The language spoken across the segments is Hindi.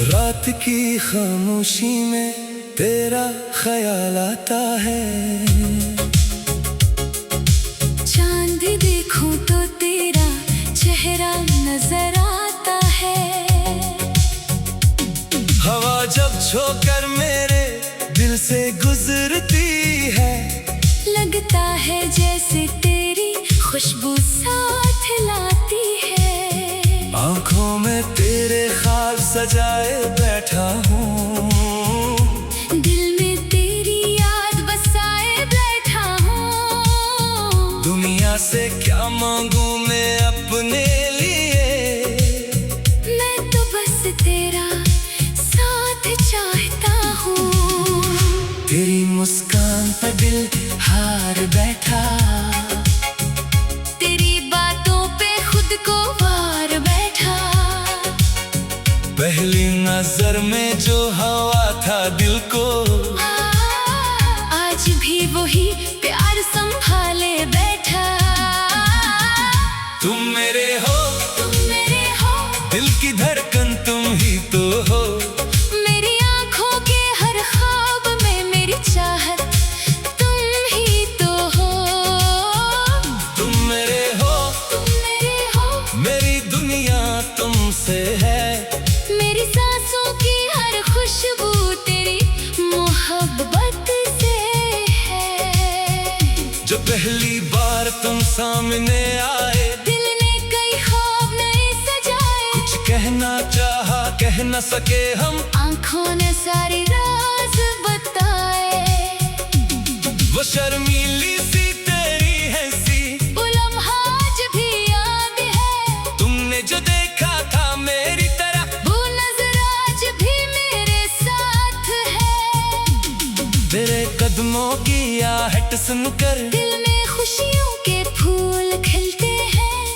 रात की खामोशी में तेरा ख्याल आता है। चांद देखूं तो तेरा चेहरा नजर आता है। हवा जब झोंकर मेरे दिल से गुजरती है, लगता है जैसे तेरी खुशबू साथ लाती है। आंखों में तेरे ख्वाब सजाए बैठा हूँ, दिल में तेरी याद बसाए बैठा हूँ। दुनिया से क्या मांगू मैं अपने लिए, मैं तो बस तेरा साथ चाहता हूँ। तेरी मुस्कान पर दिल हार बैठा, तेरी बातों पे खुद को वार बैठा। पहली नजर में जो हवा था दिल को, आज भी वही प्यार संभाले बैठा। तुम मेरे हो, तुम मेरे हो, दिल की धड़कन तुम ही तो हो। मेरी आंखों के हर ख्वाब में मेरी चाहत तुम ही तो हो। तुम मेरे हो, तुम मेरे हो, मेरी दुनिया तुमसे है। मेरी सांसों की हर खुशबू तेरी मोहब्बत से है। जो पहली बार तुम सामने आए, दिल ने कई ख्वाब नए सजाए। कुछ कहना चाहा कह न सके हम, आंखों ने सारी राज बताए। वो शर्मीली सी तेरी हंसी, वो लम्हा आज भी याद है। तुमने जो देखा था मेरी तरह, वो नजर आज भी मेरे साथ है। तेरे कदमों की आहट सुनकर दिल में खुशियों के फूल खिलते हैं।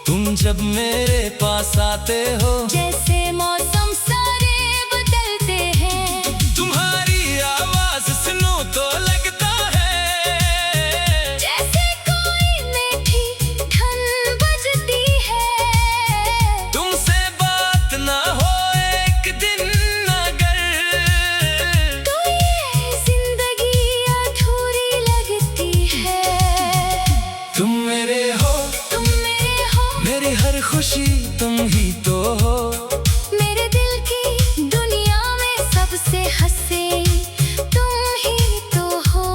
तुम जब मेरे पास आते हो, जैसे मौसम सारे बदलते हैं। तुम्हारी आवाज सुनो तो लगता है जैसे कोई मीठी धुन बजती है। तुमसे बात ना हो एक दिन अगर, तो ये जिंदगी अधूरी लगती है। तुम मेरे हो, तुम मेरे हो, मेरी हर खुशी तुम ही तो हो। मेरे दिल की दुनिया में सबसे हंसे तुम ही तो हो।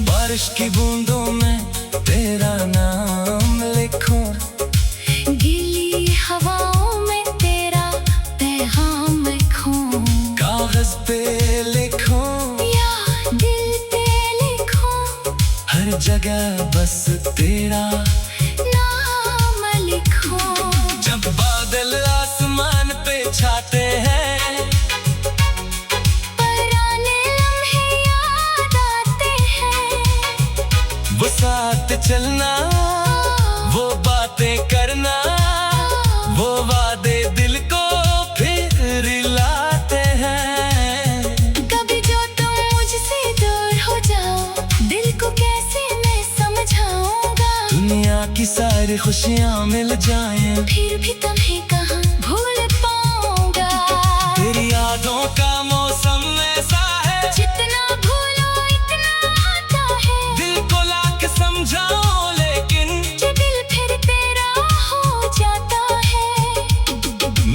बारिश की बूंदों में तेरा नाम लिखूं, गीली हवाओं में तेरा पैगाम लिखूं। कागज पे लिखूं, या दिल पे लिखूं। हर जगह बस तेरा नाम लिखूं। जब बादल आसमान पे छाते हैं, पुराने लम्हे याद आते हैं। वो साथ चलना, वो बातें करना, वो वादे दिल को फिर लाते हैं। कभी जो तुम मुझसे दूर हो जाओ, दिल को कैसे मैं समझाऊंगा। दुनिया की सारी खुशियाँ मिल जाएं, फिर भी तुम्हें कहाँ भूल पाऊंगा। तेरी यादों का मौसम ऐसा है, जितना भूलो इतना आता है। दिल को लाख समझाओ लेकिन जो दिल फिर तेरा हो जाता है।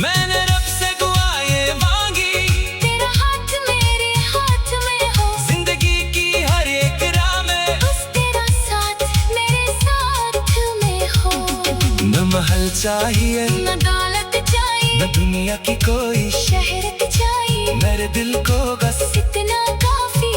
मैंने रब से दुआ ये मांगी, तेरा हाथ मेरे हाथ में हो। जिंदगी की हर एक राह में बस तेरा साथ मेरे साथ में हो। न महल चाहिए, न दौलत चाहिए, न दुनिया की कोई, शहरत चाहिए। मेरे दिल को बस इतना काफी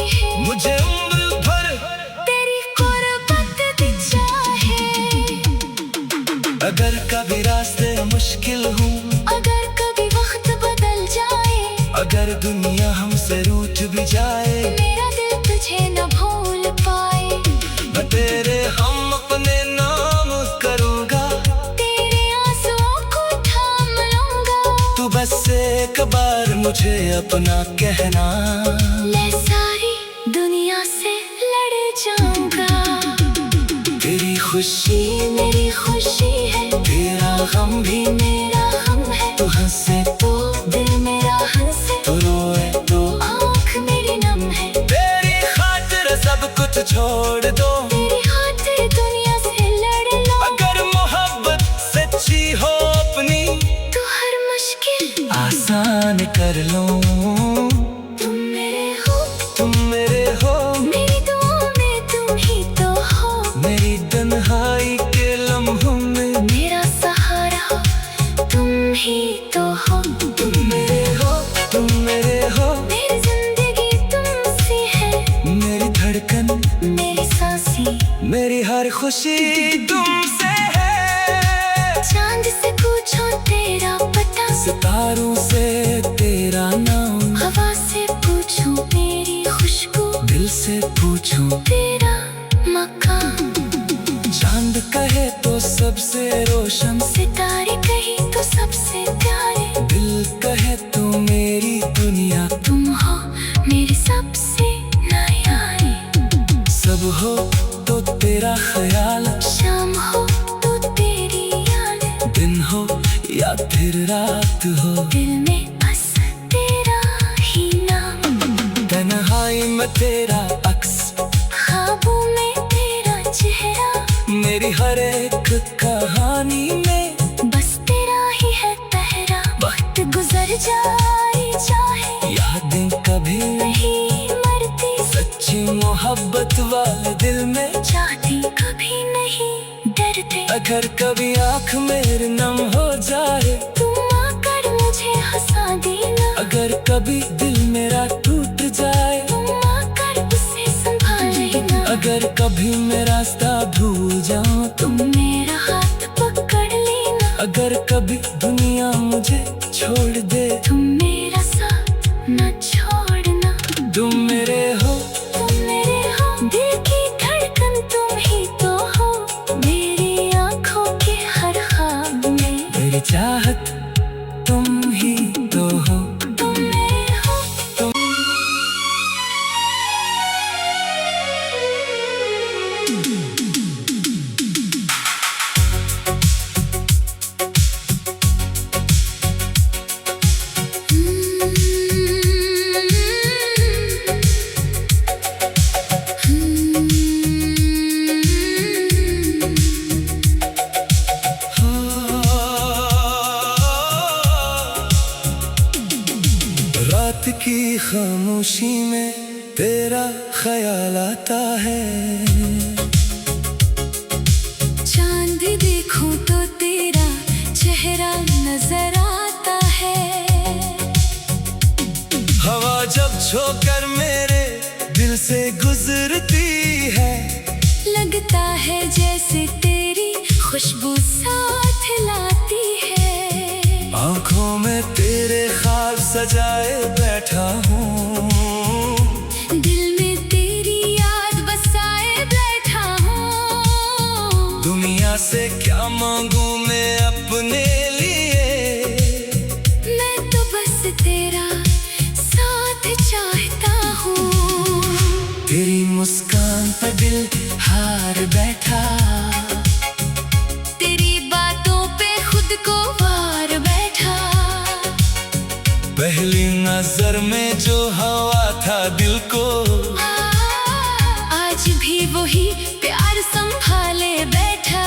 हमसे रूठ भी जाए, मेरा दिल तुझे न भूल पाए। मैं तेरे हम अपने नाम करूँगा, तेरे आंसुओं को थाम लूंगा। तू बस एक बार मुझे अपना कहना, मैं सारी दुनिया से लड़ जाऊंगा। तेरी खुशी मेरी खुशी है, तेरा गम भी मेरा गम है। तू हंसे तो दिल मेरा हंसे, तो रोए तो आँख मेरी नम है। तेरी खातिर सब कुछ छोड़ दो, तेरी खातिर दुनिया से लड़ लो। अगर मोहब्बत सच्ची हो अपनी, तू हर मुश्किल आसान कर लो। तुम मेरे हो, तुम मेरे हो, मेरी दुआओं में तुम ही तो हो। मेरी तन्हाई के लम्हों में मेरा सहारा हो, तुम ही तो हो। तुम मेरे हो, तुम मेरे हो, मेरी जिंदगी तुमसे है, मेरी धड़कन, मेरी सांसें। मेरी हर खुशी तुमसे है। चांद से पूछो तेरा पता, सितारों से तेरा नाम, हवा से पूछो मेरी खुशबू, दिल से पूछूं तेरा मकाम। चांद कहे तो सबसे रोशन, सितारे कहीं तो सबसे प्यारे। दिल कहे तो मेरी दुनिया, तुम हो मेरे सबसे नायारे। सब हो तो तेरा ख्याल, शाम हो तो तेरी याद, दिन हो या फिर रात हो, दिल में बस तेरा ही नाम। तन्हाई में तेरा अक्स, ख्वाबों में तेरा चेहरा, मेरी हर एक कहानी में बस तेरा ही है पहरा। वक्त गुजर जाए चाहे, यादें कभी नहीं मरती। सच्ची मोहब्बत वाले दिल में चाहती कभी नहीं डरते। अगर कभी आँख मेरी नम हो जाए, तुम आकर मुझे हंसा देना। अगर कभी दिल मेरा टूट जाए, तुम आकर उसे संभाल लेना। अगर कभी मैं रास्ता भूल जाऊं, तुम मेरा हाथ पकड़ लेना। अगर कभी दुनिया मुझे छोड़ दे, तुम मेरा साथ न छोड़ना। तुम मेरे हो, तुम मेरे हो, दिल की धड़कन तुम ही तो हो। मेरी आँखों के हर ख्वाब में मेरी चाहत तुम ही तो हो। तुम मेरे हो। रात की खामोशी में तेरा ख्याल आता है, चांद देखो तो तेरा चेहरा नजर आता है। हवा जब छोकर मेरे दिल से गुजरती है, लगता है जैसे तेरी खुशबू साथ लाती है। आँखों में तेरे ख्वाब सजाए बैठा हूँ, दिल में तेरी याद बसाए बैठा हूँ। दुनिया से क्या मांगू मैं अपने लिए, मैं तो बस तेरा साथ चाहता हूँ। तेरी मुस्कान पर दिल हार बैठा, तेरी बातों पे खुद को वार बैठा। पहली नजर में जो हवा था दिल को, आज भी वही प्यार संभाले बैठा।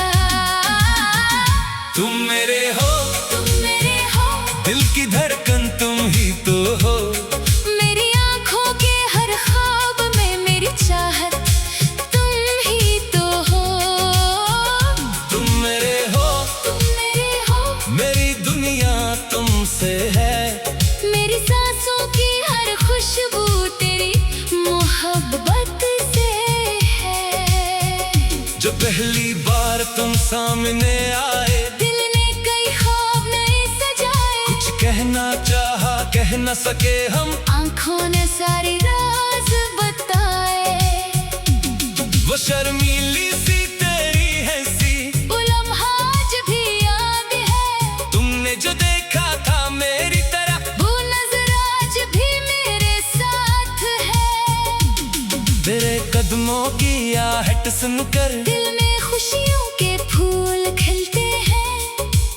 तुम मेरे हो, तुम मेरे हो, दिल की धड़कन तुम ही तो हो। मेरी आँखों के हर ख्वाब में मेरी चाहत तुम ही तो हो। तुम मेरे हो, तुम मेरे हो, मेरी दुनिया तुमसे है। मेरी सांसों की हर खुशबू तेरी मोहब्बत से है। जो पहली बार तुम सामने आए, दिल ने कई ख्वाब नए सजाए। कुछ कहना चाहा कह न सके हम। आंखों ने सारी राज बताए, वो शर्मीली सी तेरी हंसी वो लम्हा आज भी याद है। तुमने जो देखा था मेरी तरफ, वो नजर आज भी मेरे साथ है। मेरे कदमों की आहट सुनकर दिल में खुशियों के फूल खिलते हैं।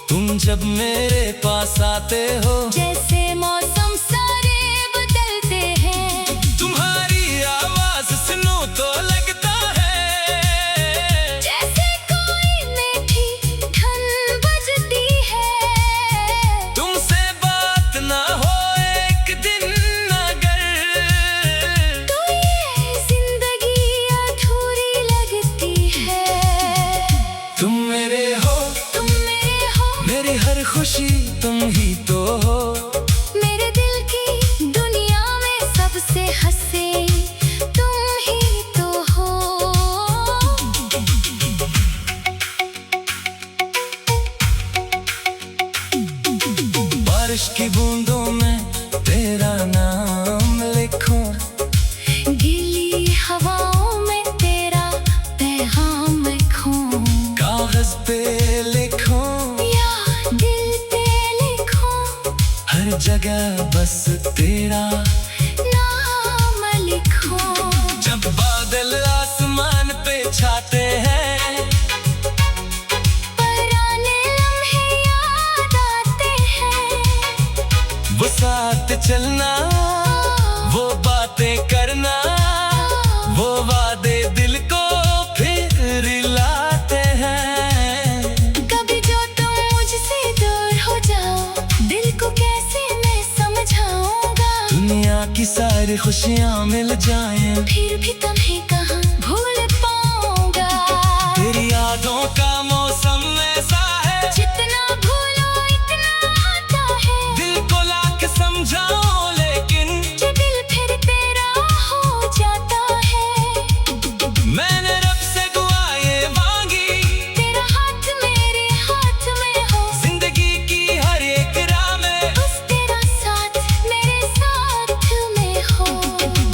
तुम जब मेरे पास आते हो, जैसे मौसम सारे बदलते हैं। तुम्हारी आवाज सुनो तो लगता है जैसे कोई मीठी धन बजती है। तुमसे बात ना हो एक दिन अगर, तो ये जिंदगी अधूरी लगती है। तुम मेरे हो, मेरी हर खुशी तुम ही तो हो। मेरे दिल की दुनिया में सबसे हंसे तुम ही तो हो। बारिश की बूंदों में तेरा नाम लिखूं, गीली हवाओं में तेरा पैगाम लिखूं, कागज पे लिखूं, या दिल पे लिखूं, हर जगह बस तेरा नाम लिखूं। जब बादल आसमान पे छाते हैं, पुराने लम्हे याद आते हैं। वो साथ चलना, वो बातें करना, वो वादे दिल को फिर लाते हैं। कभी जो तुम मुझसे दूर हो जाओ, दिल को कैसे मैं समझाऊंगा। दुनिया की सारी खुशियाँ मिल जाएं, फिर भी तुम्हें कहाँ भूल पाऊंगा। तेरी यादों का मौसम ऐसा है, जितना भूलो इतना आता है। दिल को लाके समझाओ लेकिन जो दिल फिर तेरा हो जाता है। मैंने रब से दुआएं मांगी, तेरा हाथ मेरे हाथ में हो। जिंदगी की हर एक राह में बस तेरा साथ मेरे साथ में हो।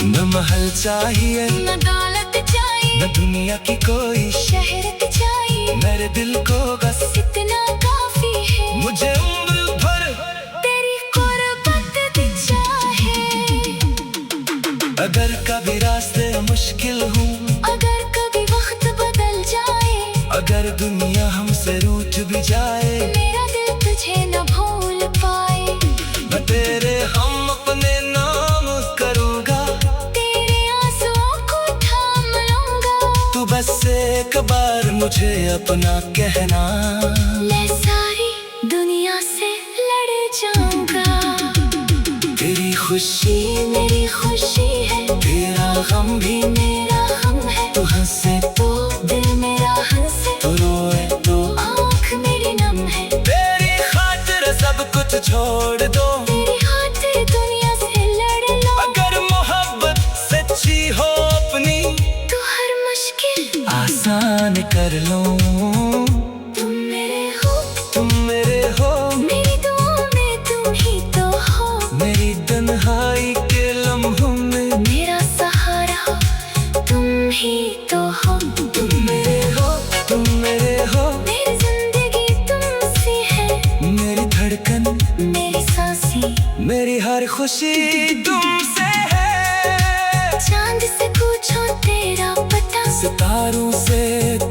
न महल चाहिए, न दौलत चाहिए, न दुनिया की कोई, शहरत चाहिए, मेरे दिल को बस इतना काफी है। मुझे उम्र भर तेरी कुर्बत दी चाहे। अगर कभी रास्ते मुश्किल हूँ, अगर कभी वक्त बदल जाए, अगर दुनिया हमसे रूठ भी जाए, मेरा दिल तुझे न भूल पाए। मैं तेरे हम अपने नाम करूँगा, तेरे आंसुओं को थाम लूंगा। तू बस एक बार मुझे अपना कहना, मैं सारी दुनिया से लड़ जाऊंगा। तेरी खुशी मेरी खुशी है, तेरा गम भी मेरा गम है। तू हंसे तो दिल मेरा हंसे, तो रोए तो आँख मेरी नम है। तेरी खातिर सब कुछ छोड़ दो, तेरी खातिर दुनिया से लड़ लो। अगर मोहब्बत सच्ची हो अपनी, तू हर मुश्किल आसान कर लो। तुम मेरे हो, तुम मेरे हो, मेरी दुआओं में तुम ही तो हो। मेरी तन्हाई के लम्हों में मेरा सहारा हो, तुम ही तो हो। तुम मेरे हो, तुम मेरे हो, मेरी जिंदगी तुमसे है, मेरी धड़कन, मेरी सांसें। मेरी हर खुशी तुमसे है। चांद से पूछो तेरा पता, सितारों से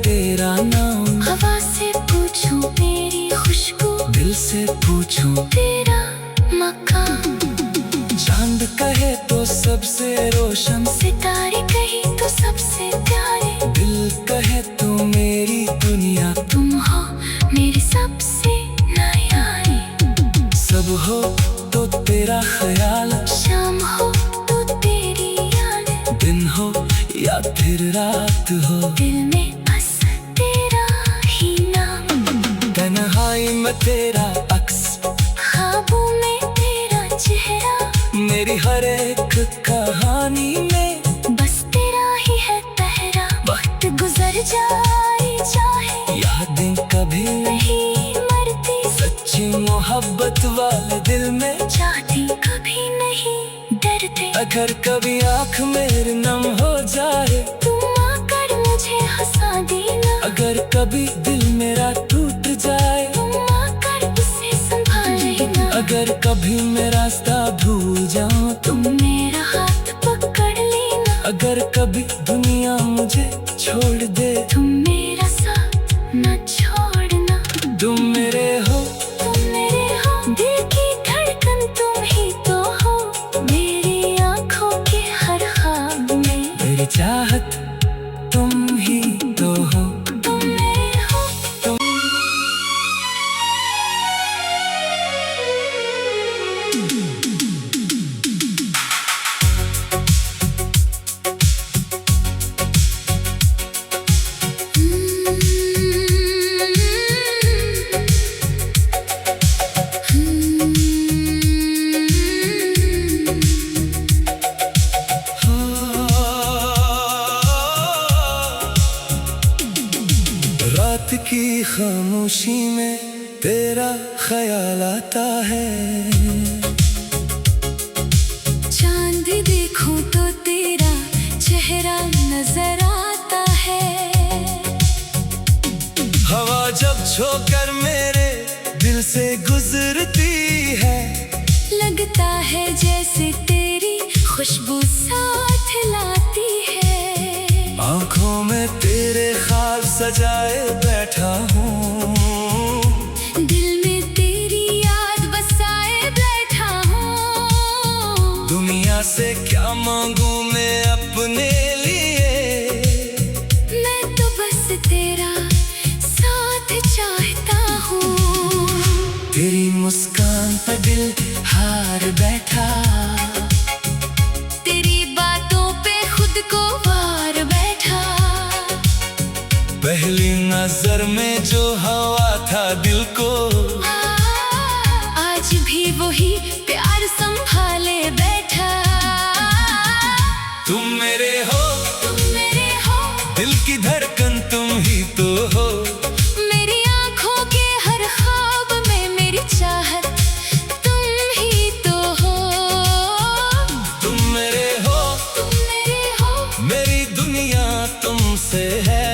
तेरा नाम, हवा से पूछूं मेरी खुशबू, दिल से पूछूं तेरा मकाम। चांद कहे तो सबसे रोशन, सितारे कही तो सबसे प्यारे। दिल कहे तो मेरी दुनिया, तुम हो मेरे सबसे नयारे। सब हो तो तेरा ख्याल, शाम हो तो तेरी याद, दिन हो या फिर रात हो, दिल में बस तेरा ही नाम। तन्हाई में तेरा अक्स, ख्वाबों में तेरा चेहरा, मेरी हर एक कहानी में बस तेरा ही है पहरा। वक्त गुजर जाए चाहे, यादें कभी नहीं मरती, सच्ची मोहब्बत वाले दिल में चाहती कभी न अगर कभी आँख मेरी नम हो जाए, तुम आकर मुझे हंसा देना। अगर कभी दिल मेरा टूट जाए, तुम आकर उसे संभाल लेना। अगर कभी मैं रास्ता भूल जाऊं, तुम मेरा हाथ पकड़ लेना। अगर कभी दुनिया मुझे छोड़ दे, तुम मेरा साथ न छोड़ना। तुम मेरे हो, तुम मेरे हो, दिल की धड़कन तुम ही तो हो। मेरी आँखों के हर ख्वाब में मेरी चाहत तुम ही तो हो। तुम मेरे हो। तुम रात की खामोशी में तेरा ख्याल आता है। चांद देखूं तो तेरा चेहरा नजर आता है। हवा जब छोकर मेरे दिल से गुजरती है, लगता है जैसे तेरी खुशबू साथ लाती है। आँखों में तेरे ख्वाब सजाए बैठा हूँ, दिल में तेरी याद बसाए बैठा हूँ। दुनिया से क्या मांगू मैं अपने लिए, मैं तो बस तेरा साथ चाहता हूँ। तेरी मुस्कान पर दिल हार बैठा, तेरी बातों पे खुद को वार बैठा। पहली नजर में जो हवा था दिल को, आज भी वही प्यार संभाले बैठा। तुम मेरे हो, तुम मेरे हो, दिल की धड़कन तुम ही तो हो। मेरी आँखों के हर ख्वाब में मेरी चाहत तुम ही तो हो। तुम मेरे हो, तुम मेरे हो, मेरी दुनिया तुमसे है।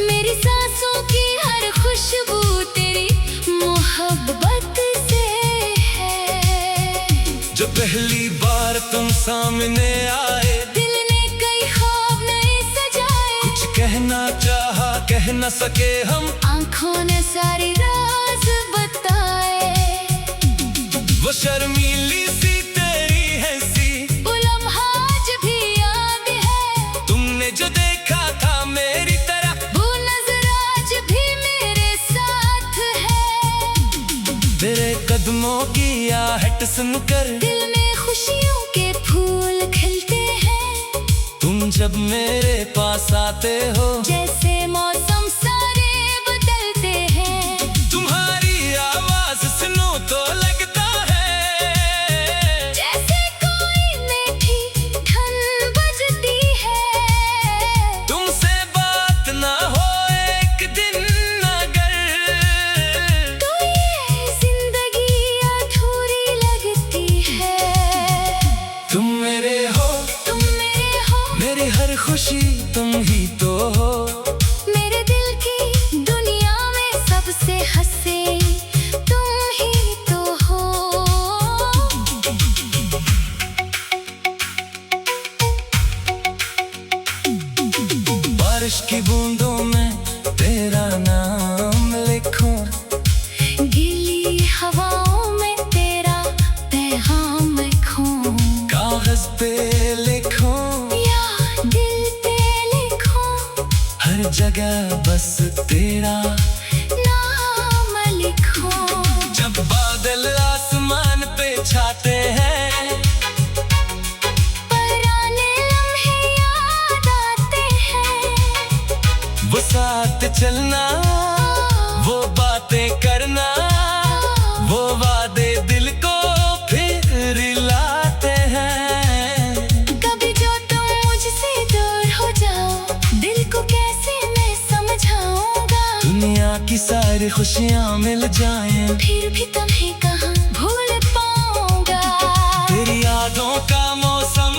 मेरी सांसों की हर खुशबू तेरी मोहब्बत से है। जो पहली बार तुम सामने आए, दिल ने कई ख्वाब नए सजाए। कुछ कहना चाहा कह न सके हम, आँखों ने सारी राज बताए। वो शर्मीली सी तेरी हंसी, वो लम्हा आज भी याद है। तुमने जो देखा था मेरी तरह, वो नजर आज भी मेरे साथ है। मेरे कदमों की आहट सुनकर दिल में खुशियों के फूल खिलते हैं। तुम जब मेरे पास आते हो, जैसे मौसम सारे बदलते हैं। तुम्हारी आवाज सुनो तो लगता है जैसे कोई मीठी धन बजती है। तुमसे बात ना हो एक दिन अगर, तो ये जिंदगी अधूरी लगती है। तुम मेरे हो, तुम मेरे हो, मेरी हर खुशी तुम ही तो हो। मेरे दिल की दुनिया में सबसे हंसे तुम ही तो हो। बारिश की बूंदों में तेरा नाम लिखूं, गीली हवाओं में तेरा पैगाम लिखूं। कागज पे लिखूं, या दिल पे लिखूं। हर जगह बस तेरा नाम लिखूं। जब बादल आसमान पे छाते हैं, पुराने लम्हे याद आते हैं। वो साथ चलना, वो बातें करना, वो वादे दिल को फिर लाते हैं। कभी जो तुम मुझसे दूर हो जाओ, दिल को कैसे मैं समझाऊंगा। दुनिया की सारी खुशियाँ मिल जाएं, फिर भी तुम्हें कहाँ भूल पाऊंगा। तेरी यादों का मौसम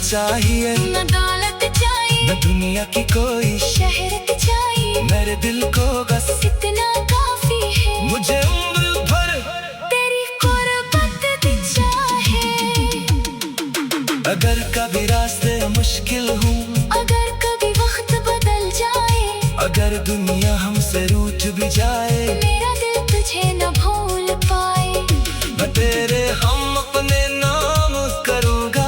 चाहिए, न दौलत चाहिए, न दुनिया की कोई शहरत चाहिए, मेरे दिल को बस इतना काफी है। मुझे उम्र भर तेरी कुर्बत भी चाहे। अगर कभी रास्ते मुश्किल हूँ, अगर कभी वक्त बदल जाए, अगर दुनिया हमसे रूठ भी जाए, मेरा दिल तुझे न भूल पाए। मैं तेरे हम अपने नाम करूँगा,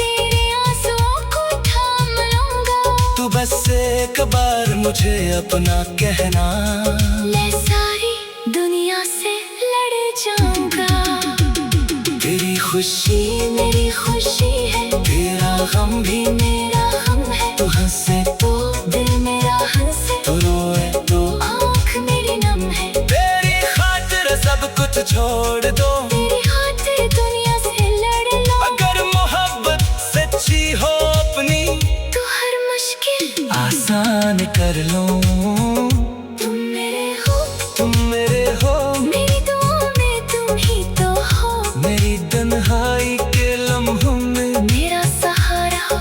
तेरे आंसुओं को थाम लूंगा। तू बस एक बार मुझे अपना कहना, मैं सारी दुनिया से लड़ जाऊंगा। तेरी खुशी मेरी खुशी है, तेरा गम भी मेरा गम है। तू हंसे तो दिल मेरा हंसे, तो रोए तो आँख मेरी नम है। तेरी खातिर सब कुछ छोड़ दो, तेरी खातिर दुनिया से लड़ लो। अगर मोहब्बत सच्ची हो अपनी, तू हर मुश्किल आसान कर लो। तुम मेरे हो, तुम मेरे हो, मेरी दुआओं में तुम ही तो हो। मेरी तन्हाई के लम्हों में मेरा सहारा हो,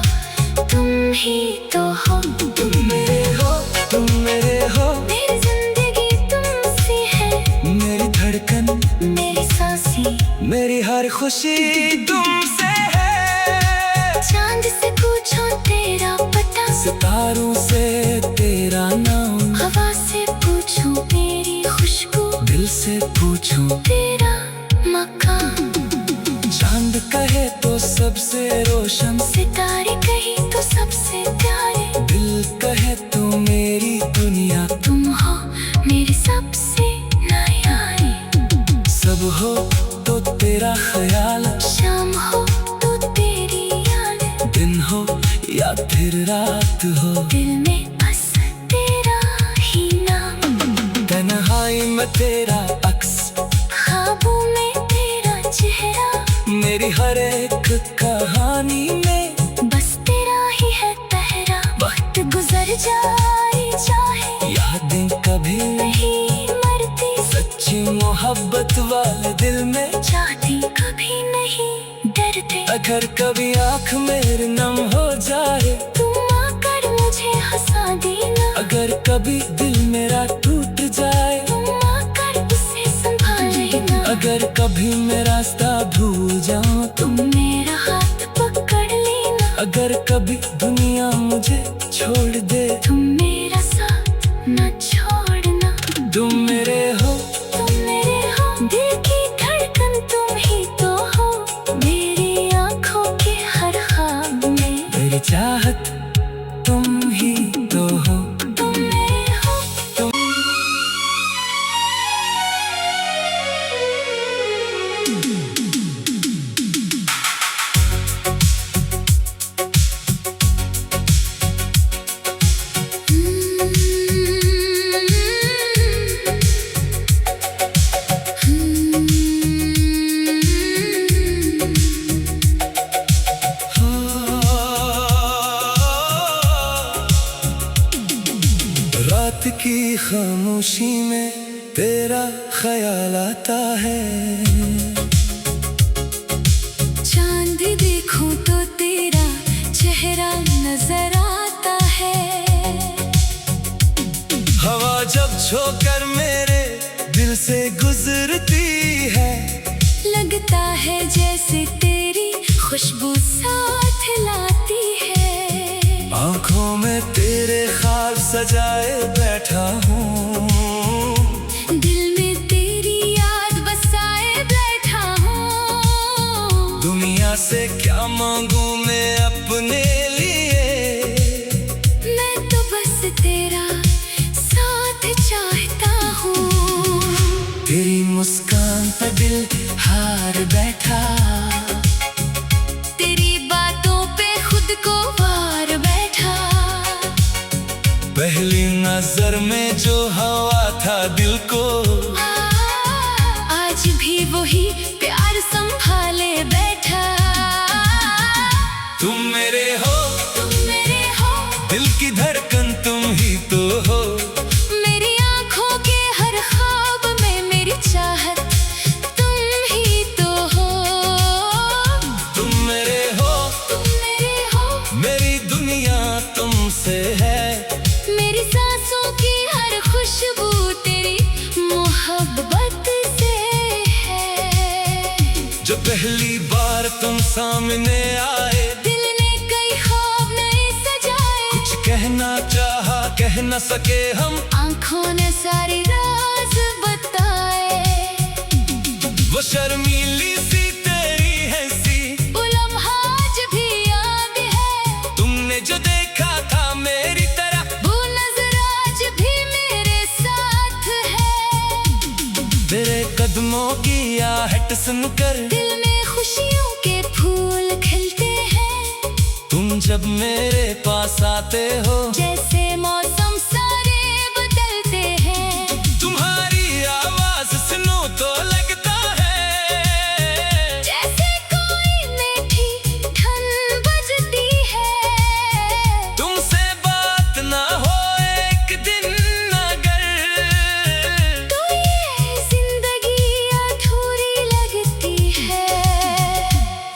तुम ही तो हो। तुम मेरे हो, तुम मेरे हो, मेरी जिंदगी तुमसे है, मेरी धड़कन, मेरी सांसें। मेरी हर खुशी तुमसे है। चांद से पूछो तेरा पता, सितारों से तेरा नाम, हवा से पूछो मेरी खुशबू, दिल से पूछूं तेरा मकान। चांद कहे तो सबसे रोशन, सितारे कहीं तो सबसे प्यारे, दिल कहे तो मेरी दुनिया। तुम हो मेरे सबसे नयारे। सब हो तो तेरा ख्याल, शाम हो तो तेरी याद, दिन हो या फिर रात हो, दिल में बस तेरा ही नाम। तन्हाई में तेरा अक्स, ख्वाबों में तेरा चेहरा, मेरी हर एक कहानी में बस तेरा ही है पहरा। वक्त गुजर जाए चाहे, यादें कभी नहीं मरती, सच्ची मोहब्बत वाले दिल में चाहती कभी नहीं डरते। अगर कभी आँख मेरी नम हो जाए, तुम आकर मुझे हंसा देना। अगर कभी दिल मेरा टूट जाए, तुम आकर उसे संभाल लेना। अगर कभी मैं रास्ता भूल जाऊं, तुम मेरा हाथ पकड़ लेना। अगर कभी दुनिया मुझे छोड़ दे, तुम मेरा साथ न छोड़ना। तुम मेरे हो, तुम मेरे हो, दिल की धड़कन तुम ही तो हो। मेरी आँखों के हर ख्वाब में मेरी चाहत तुम ही तो हो। तुम मेरे हो। तुम रात की खामोशी में तेरा ख्याल आता है, चांद देखूं तो तेरा चेहरा नजर आता है। हवा जब झोंकर मेरे दिल से गुजरती है, लगता है जैसे तेरी खुशबू साथ लाती है। आँखों में तेरे ख्वाब सजाए बैठा हूँ, दिल में तेरी याद बसाए बैठा हूँ। दुनिया से क्या मांगू मैं अपने लिए, मैं तो बस तेरा साथ चाहता हूँ। तेरी मुस्कान पर दिल हार बैठा, तेरी बातों पे खुद को वार बैठा। पहली नजर में जो हवा था दिल को, आज भी वही प्यार संभाले बैठा। तुम मेरे हो, तुम मेरे हो, दिल की धड़कन तुम ही तो हो। मेरी आँखों के हर ख्वाब में मेरी चाहत तुम ही तो हो। तुम मेरे हो, तुम मेरे हो, जो पहली बार तुम सामने आए, दिल ने कई ख्वाब नए सजाए। कुछ कहना चाहा कह न सके हम, आंखों ने सारी राज बताए। वो शर्मीली सी तेरी हंसी, वो लम्हा आज भी याद है। तुमने जो देखा था मेरी तरह, वो नजर आज भी मेरे साथ है। तेरे कदमों की आहट सुनकर दिल में खुशियों के फूल खिलते हैं। तुम जब मेरे पास आते हो, जैसे मौसम सारे बदलते हैं। तुम्हारी आवाज सुनो तो लगता है जैसे कोई मीठी धन बजती है। तुमसे बात ना हो एक दिन अगर, तो ये जिंदगी अधूरी लगती है।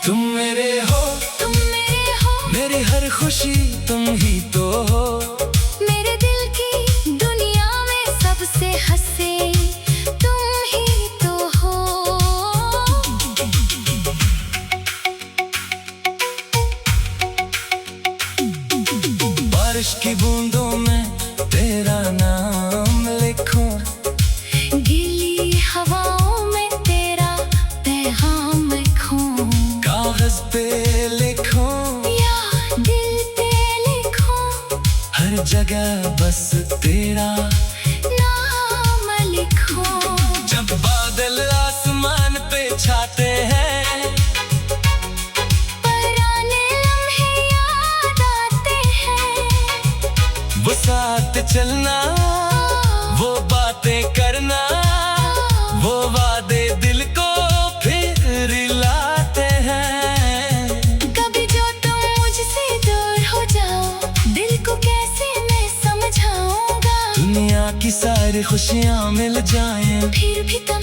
तुम मेरे हो, तुम मेरे हो, मेरी हर खुशी तुम ही तो हो। मेरे दिल की दुनिया में सबसे हंसे तुम ही तो हो। बारिश की बूंदों में तेरा नाम लिखूं, गीली हवाओं में तेरा पैगाम लिखूं। कागज पे लिखूं, या दिल पे लिखूं। हर जगह बस तेरा नाम लिखूं। जब बादल आसमान पे छाते हैं, पुराने लम्हे याद आते हैं। वो साथ चलना, वो बातें करना, वो वादे दिल को फिर लाते हैं। कभी जो तुम मुझसे दूर हो जाओ, दिल को कैसे मैं समझाऊंगा। दुनिया की सारी खुशियाँ मिल जाएं, फिर भी तुम